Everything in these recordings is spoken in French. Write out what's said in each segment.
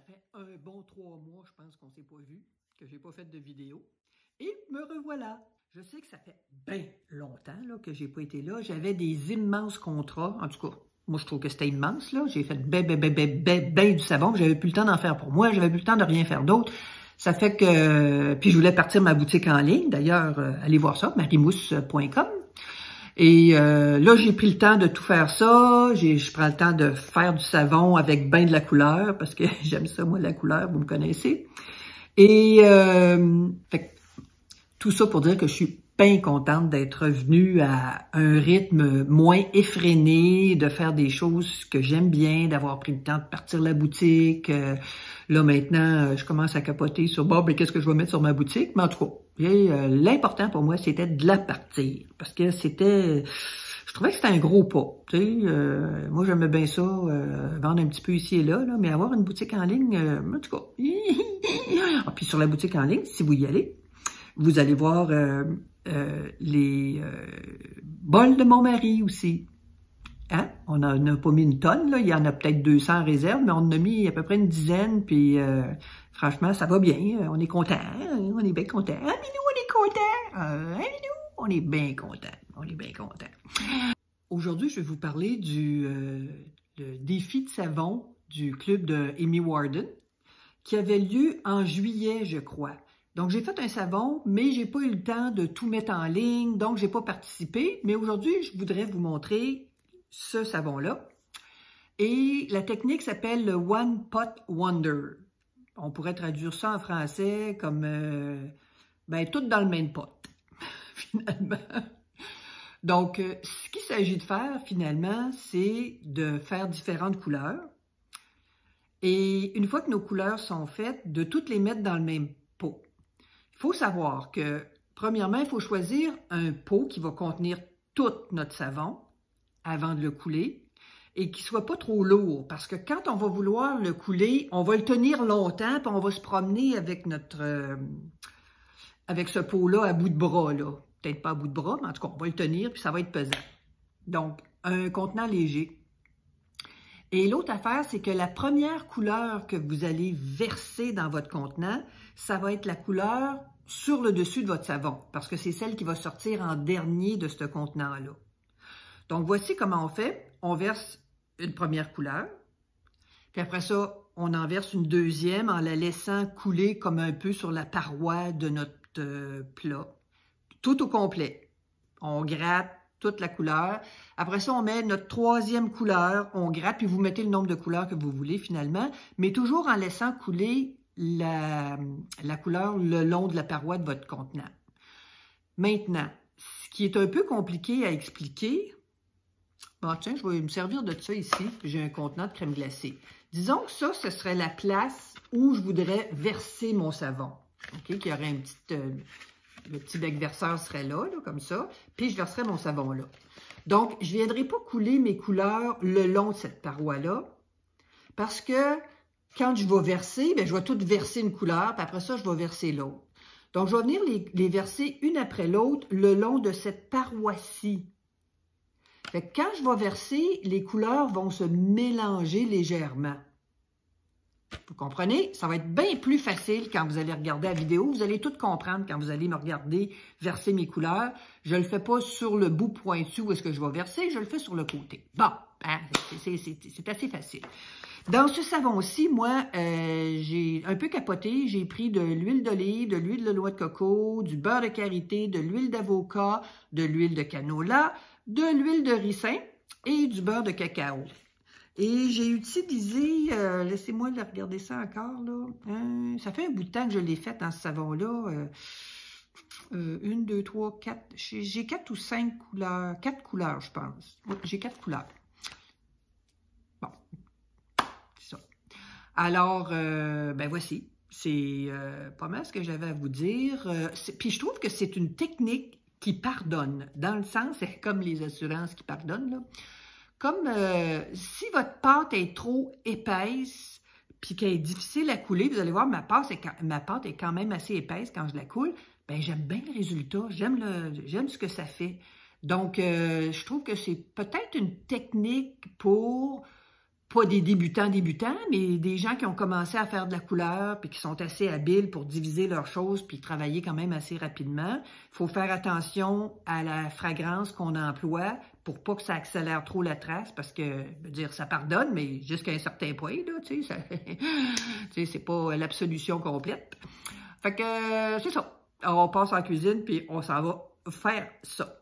fait un bon 3 mois, je pense qu'on s'est pas vu, que j'ai pas fait de vidéo. Et me revoilà. Je sais que ça fait bien longtemps là, que j'ai pas été là. J'avais des immenses contrats. En tout cas, moi, je trouve que c'était immense. Là. J'ai fait ben du savon. J'avais plus le temps d'en faire pour moi. J'avais plus le temps de rien faire d'autre. Ça fait que... Puis je voulais partir ma boutique en ligne. D'ailleurs, allez voir ça, marimousse.com. Et là, j'ai pris le temps de tout faire ça. Je prends le temps de faire du savon avec ben de la couleur, parce que j'aime ça, moi, la couleur, vous me connaissez. Et fait que, tout ça pour dire que je suis bien contente d'être revenue à un rythme moins effréné, de faire des choses que j'aime bien, d'avoir pris le temps de partir la boutique. Là, maintenant, je commence à capoter sur, bon, ben, qu'est-ce que je vais mettre sur ma boutique? Mais en tout cas, l'important pour moi, c'était de la partir. Parce que c'était... Je trouvais que c'était un gros pas. Tu sais, moi, j'aimais bien ça, vendre un petit peu ici et là, mais avoir une boutique en ligne, en tout cas. Ah, puis sur la boutique en ligne, si vous y allez, vous allez voir les bols de mon mari aussi. Hein? On n'en a pas mis une tonne, là. Il y en a peut-être 200 en réserve, mais on en a mis à peu près une dizaine, puis franchement, ça va bien. On est content, on est bien content. Ah, mais nous, on est content. Ah, mais nous, on est bien content. On est bien content. Aujourd'hui, je vais vous parler du le défi de savon du club de Amy Warden, qui avait lieu en juillet, je crois. Donc, j'ai fait un savon, mais j'ai pas eu le temps de tout mettre en ligne, donc j'ai pas participé. Mais aujourd'hui, je voudrais vous montrer ce savon-là. Et la technique s'appelle le One Pot Wonder. On pourrait traduire ça en français comme, ben, tout dans le même pot, finalement. Donc, ce qu'il s'agit de faire, finalement, c'est de faire différentes couleurs. Et une fois que nos couleurs sont faites, de toutes les mettre dans le même pot. Il faut savoir que, premièrement, il faut choisir un pot qui va contenir tout notre savon avant de le couler et qui ne soit pas trop lourd. Parce que quand on va vouloir le couler, on va le tenir longtemps puis on va se promener avec avec ce pot-là à bout de bras, là. Peut-être pas à bout de bras, mais en tout cas, on va le tenir puis ça va être pesant. Donc, un contenant léger. Et l'autre affaire, c'est que la première couleur que vous allez verser dans votre contenant, ça va être la couleur sur le dessus de votre savon, parce que c'est celle qui va sortir en dernier de ce contenant-là. Donc, voici comment on fait. On verse une première couleur, puis après ça, on en verse une deuxième en la laissant couler comme un peu sur la paroi de notre plat, tout au complet. On gratte toute la couleur. Après ça, on met notre troisième couleur, on gratte, puis vous mettez le nombre de couleurs que vous voulez finalement, mais toujours en laissant couler la couleur le long de la paroi de votre contenant. Maintenant, ce qui est un peu compliqué à expliquer, bon tiens, je vais me servir de ça ici, j'ai un contenant de crème glacée. Disons que ça, ce serait la place où je voudrais verser mon savon. OK, qu'il y aurait une petite... le petit bec verseur serait là, comme ça, puis je verserais mon savon là. Donc, je ne viendrai pas couler mes couleurs le long de cette paroi-là, parce que quand je vais verser, bien, je vais tout verser une couleur, puis après ça, je vais verser l'autre. Donc, je vais venir les verser une après l'autre le long de cette paroi-ci. Fait que quand je vais verser, les couleurs vont se mélanger légèrement. Vous comprenez? Ça va être bien plus facile quand vous allez regarder la vidéo. Vous allez tout comprendre quand vous allez me regarder verser mes couleurs. Je ne le fais pas sur le bout pointu où est-ce que je vais verser, je le fais sur le côté. Bon, hein, c'est assez facile. Dans ce savon-ci, moi, j'ai un peu capoté. J'ai pris de l'huile d'olive, de l'huile de noix de coco, du beurre de karité, de l'huile d'avocat, de l'huile de canola, de l'huile de ricin et du beurre de cacao. Et j'ai utilisé, laissez-moi regarder ça encore, là. Ça fait un bout de temps que je l'ai fait dans ce savon-là. 1, 2, 3, 4. J'ai 4 ou 5 couleurs. 4 couleurs, je pense. Oui, j'ai 4 couleurs. Bon, c'est ça. Alors, ben voici. C'est pas mal ce que j'avais à vous dire. Puis je trouve que c'est une technique qui pardonne. Dans le sens, c'est comme les assurances qui pardonnent, là. Comme si votre pâte est trop épaisse puis qu'elle est difficile à couler, vous allez voir, ma pâte est quand même assez épaisse quand je la coule, bien, j'aime bien le résultat, j'aime ce que ça fait. Donc, je trouve que c'est peut-être une technique pour pas des débutants, mais des gens qui ont commencé à faire de la couleur, puis qui sont assez habiles pour diviser leurs choses, puis travailler quand même assez rapidement. Il faut faire attention à la fragrance qu'on emploie pour pas que ça accélère trop la trace, parce que, je veux dire, ça pardonne, mais jusqu'à un certain point, là, tu sais, c'est pas l'absolution complète. Fait que, c'est ça. Alors, on passe en cuisine, puis on s'en va faire ça.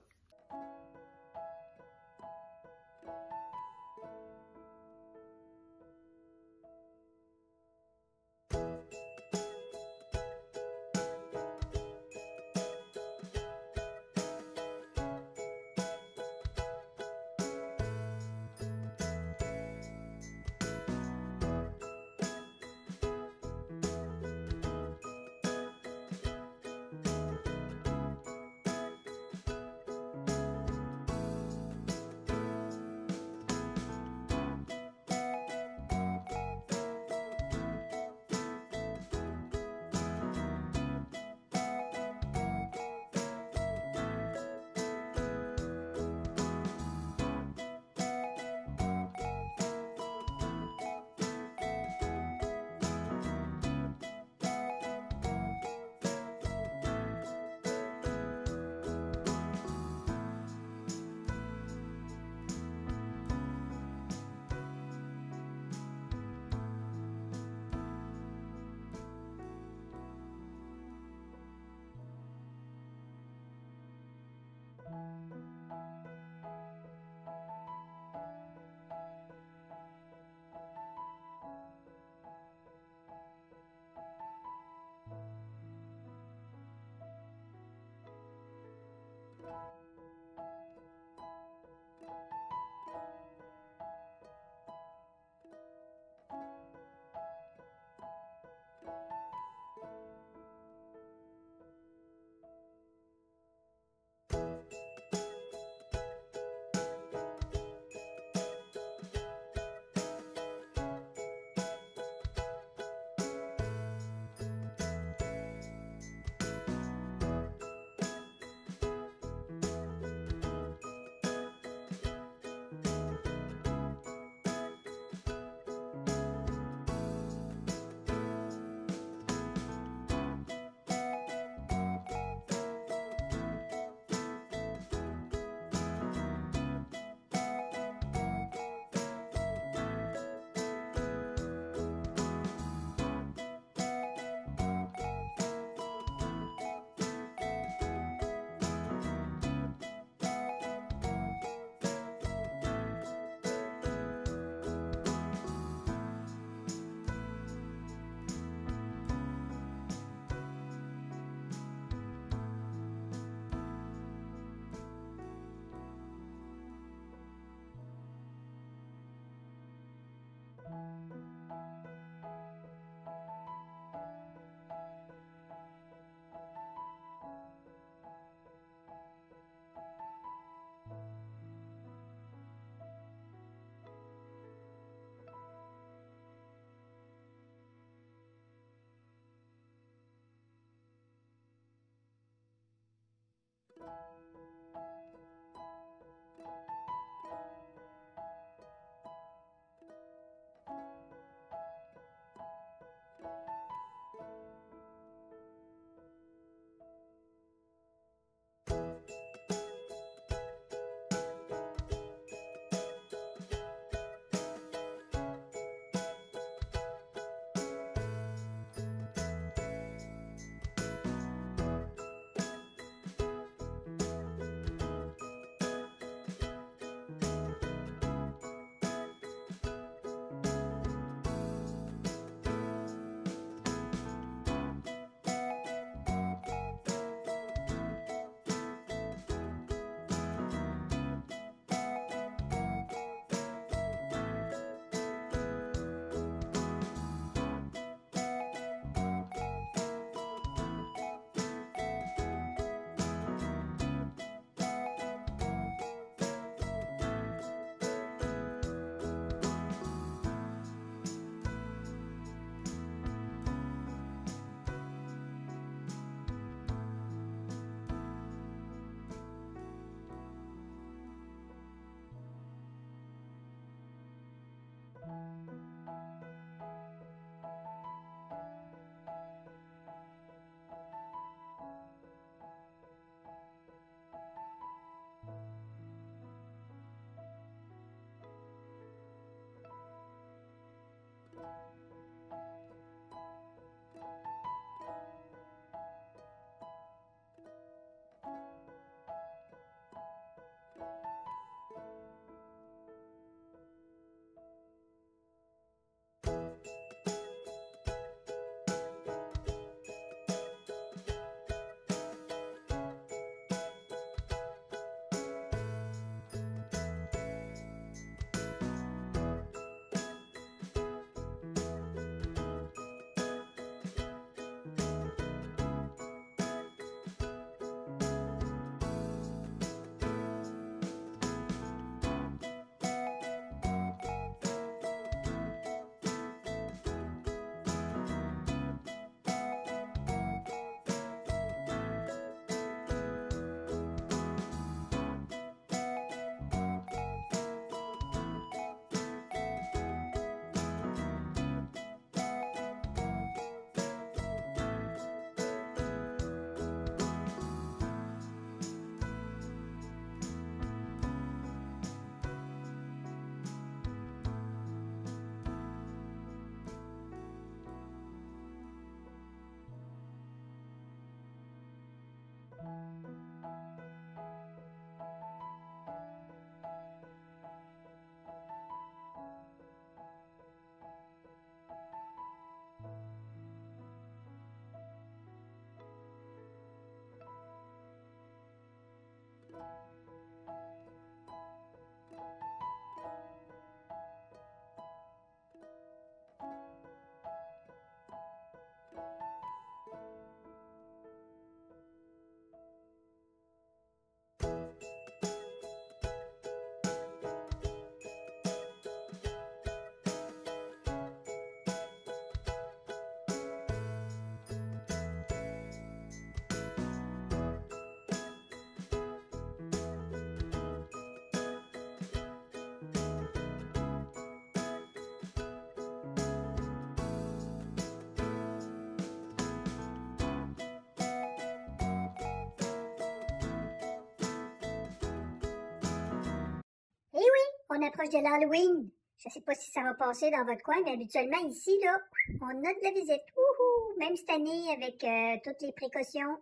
on approche de l'Halloween. Je sais pas si ça va passer dans votre coin, mais habituellement ici, là, on a de la visite. Wouhou! Même cette année avec toutes les précautions.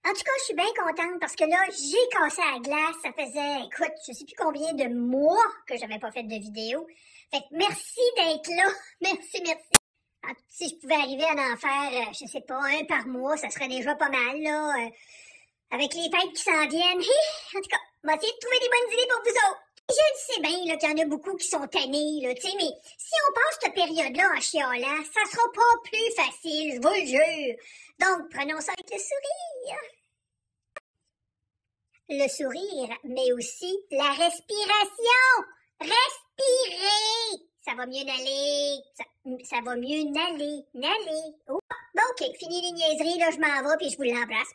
En tout cas, je suis bien contente parce que là, j'ai cassé la glace. Ça faisait, écoute, je sais plus combien de mois que j'avais pas fait de vidéo. Fait que merci d'être là. Merci, merci. Ah, si je pouvais arriver à en faire, je sais pas, un par mois, ça serait déjà pas mal, là. Avec les fêtes qui s'en viennent. En tout cas, on va essayer de trouver des bonnes idées pour vous autres. Je le sais bien qu'il y en a beaucoup qui sont tannés, là, tu sais, mais si on passe cette période-là en chialant, ça sera pas plus facile, je vous le jure. Donc, prenons ça avec le sourire. Le sourire, mais aussi la respiration. Respirer. Ça va mieux n'aller. Ça va mieux n'aller. N'aller. Oh, bon, ok, fini les niaiseries, là, je m'en vais puis je vous l'embrasse.